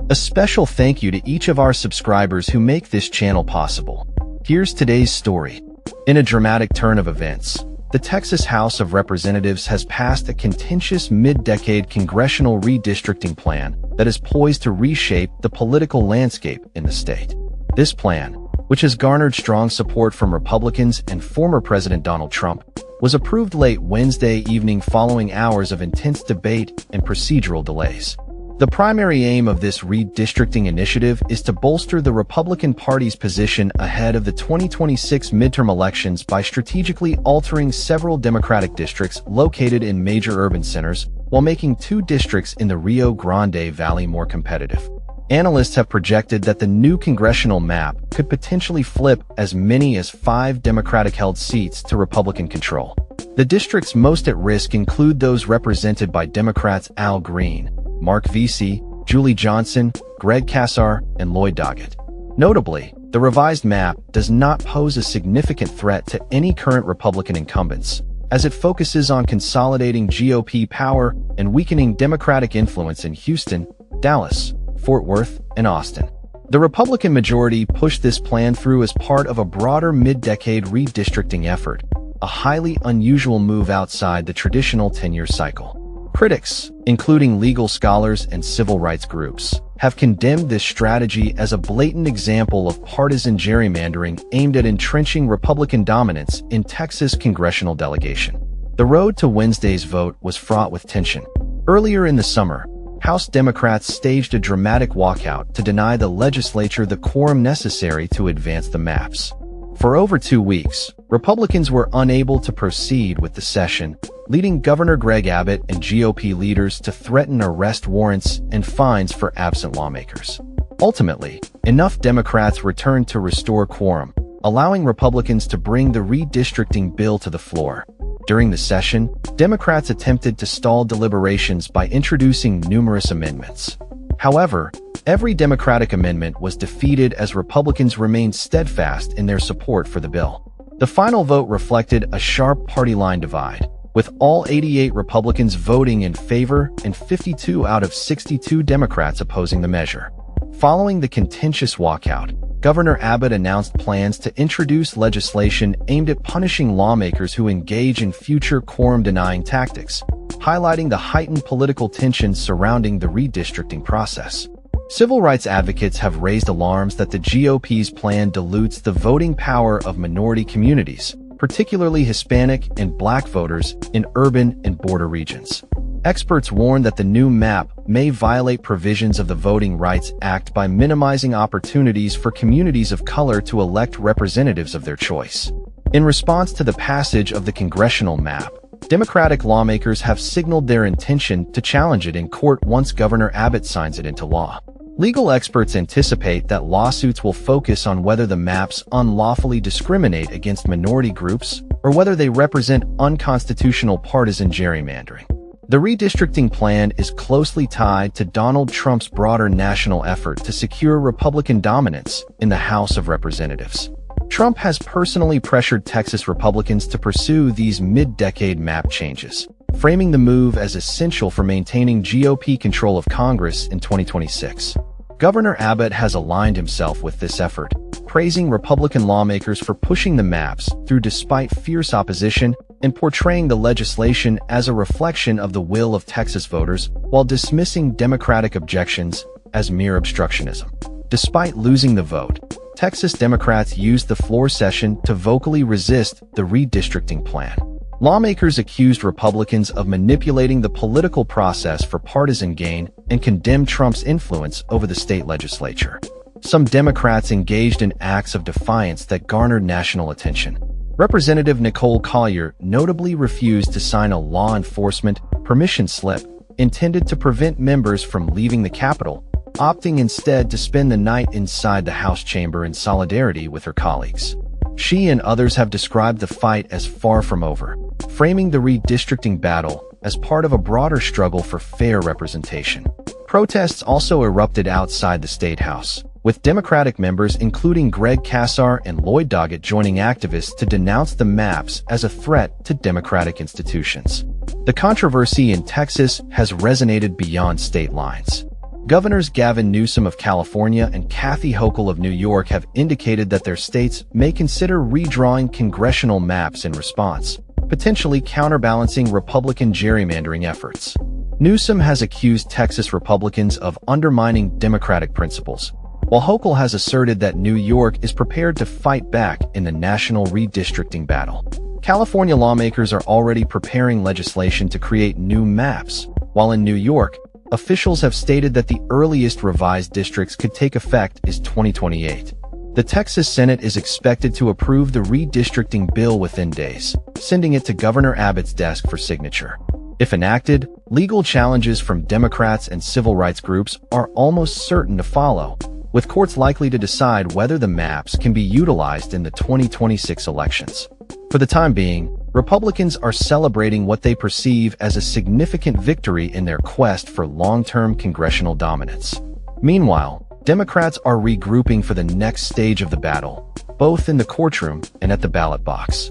A special thank you to each of our subscribers who make this channel possible. Here's today's story. In a dramatic turn of events, the Texas House of Representatives has passed a contentious mid-decade congressional redistricting plan that is poised to reshape the political landscape in the state. This plan, which has garnered strong support from Republicans and former President Donald Trump, was approved late Wednesday evening following hours of intense debate and procedural delays. The primary aim of this redistricting initiative is to bolster the Republican Party's position ahead of the 2026 midterm elections by strategically altering several Democratic districts located in major urban centers while making two districts in the Rio Grande Valley more competitive. Analysts have projected that the new congressional map could potentially flip as many as 5 Democratic-held seats to Republican control. The districts most at risk include those represented by Democrats Al Green, Mark Vesey, Julie Johnson, Greg Casar, and Lloyd Doggett. Notably, the revised map does not pose a significant threat to any current Republican incumbents, as it focuses on consolidating GOP power and weakening Democratic influence in Houston, Dallas, Fort Worth, and Austin. The Republican majority pushed this plan through as part of a broader mid-decade redistricting effort, a highly unusual move outside the traditional 10-year cycle. Critics, including legal scholars and civil rights groups, have condemned this strategy as a blatant example of partisan gerrymandering aimed at entrenching Republican dominance in Texas congressional delegation. The road to Wednesday's vote was fraught with tension. Earlier in the summer, House Democrats staged a dramatic walkout to deny the legislature the quorum necessary to advance the maps. For over 2 weeks, Republicans were unable to proceed with the session, leading Governor Greg Abbott and GOP leaders to threaten arrest warrants and fines for absent lawmakers. Ultimately, enough Democrats returned to restore quorum, allowing Republicans to bring the redistricting bill to the floor. During the session, Democrats attempted to stall deliberations by introducing numerous amendments. However, every Democratic amendment was defeated as Republicans remained steadfast in their support for the bill. The final vote reflected a sharp party line divide, with all 88 Republicans voting in favor and 52 out of 62 Democrats opposing the measure. Following the contentious walkout, Governor Abbott announced plans to introduce legislation aimed at punishing lawmakers who engage in future quorum-denying tactics, highlighting the heightened political tensions surrounding the redistricting process. Civil rights advocates have raised alarms that the GOP's plan dilutes the voting power of minority communities, particularly Hispanic and Black voters in urban and border regions. Experts warn that the new map may violate provisions of the Voting Rights Act by minimizing opportunities for communities of color to elect representatives of their choice. In response to the passage of the congressional map, Democratic lawmakers have signaled their intention to challenge it in court once Governor Abbott signs it into law. Legal experts anticipate that lawsuits will focus on whether the maps unlawfully discriminate against minority groups or whether they represent unconstitutional partisan gerrymandering. The redistricting plan is closely tied to Donald Trump's broader national effort to secure Republican dominance in the House of Representatives. Trump has personally pressured Texas Republicans to pursue these mid-decade map changes, framing the move as essential for maintaining GOP control of Congress in 2026. Governor Abbott has aligned himself with this effort, praising Republican lawmakers for pushing the maps through despite fierce opposition and portraying the legislation as a reflection of the will of Texas voters while dismissing Democratic objections as mere obstructionism. Despite losing the vote, Texas Democrats used the floor session to vocally resist the redistricting plan. Lawmakers accused Republicans of manipulating the political process for partisan gain and condemned Trump's influence over the state legislature. Some Democrats engaged in acts of defiance that garnered national attention. Representative Nicole Collier notably refused to sign a law enforcement permission slip intended to prevent members from leaving the Capitol, opting instead to spend the night inside the House chamber in solidarity with her colleagues. She and others have described the fight as far from over, framing the redistricting battle as part of a broader struggle for fair representation. Protests also erupted outside the State House, with Democratic members including Greg Casar and Lloyd Doggett joining activists to denounce the maps as a threat to democratic institutions. The controversy in Texas has resonated beyond state lines. Governors Gavin Newsom of California and Kathy Hochul of New York have indicated that their states may consider redrawing congressional maps in response, potentially counterbalancing Republican gerrymandering efforts. Newsom has accused Texas Republicans of undermining democratic principles, while Hochul has asserted that New York is prepared to fight back in the national redistricting battle. California lawmakers are already preparing legislation to create new maps, while in New York, officials have stated that the earliest revised districts could take effect is 2028. The Texas Senate is expected to approve the redistricting bill within days, sending it to Governor Abbott's desk for signature. If enacted, legal challenges from Democrats and civil rights groups are almost certain to follow, with courts likely to decide whether the maps can be utilized in the 2026 elections. For the time being, Republicans are celebrating what they perceive as a significant victory in their quest for long-term congressional dominance. Meanwhile, Democrats are regrouping for the next stage of the battle, both in the courtroom and at the ballot box.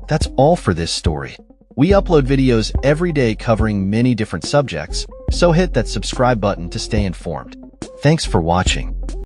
That's all for this story. We upload videos every day covering many different subjects, so hit that subscribe button to stay informed. Thanks for watching.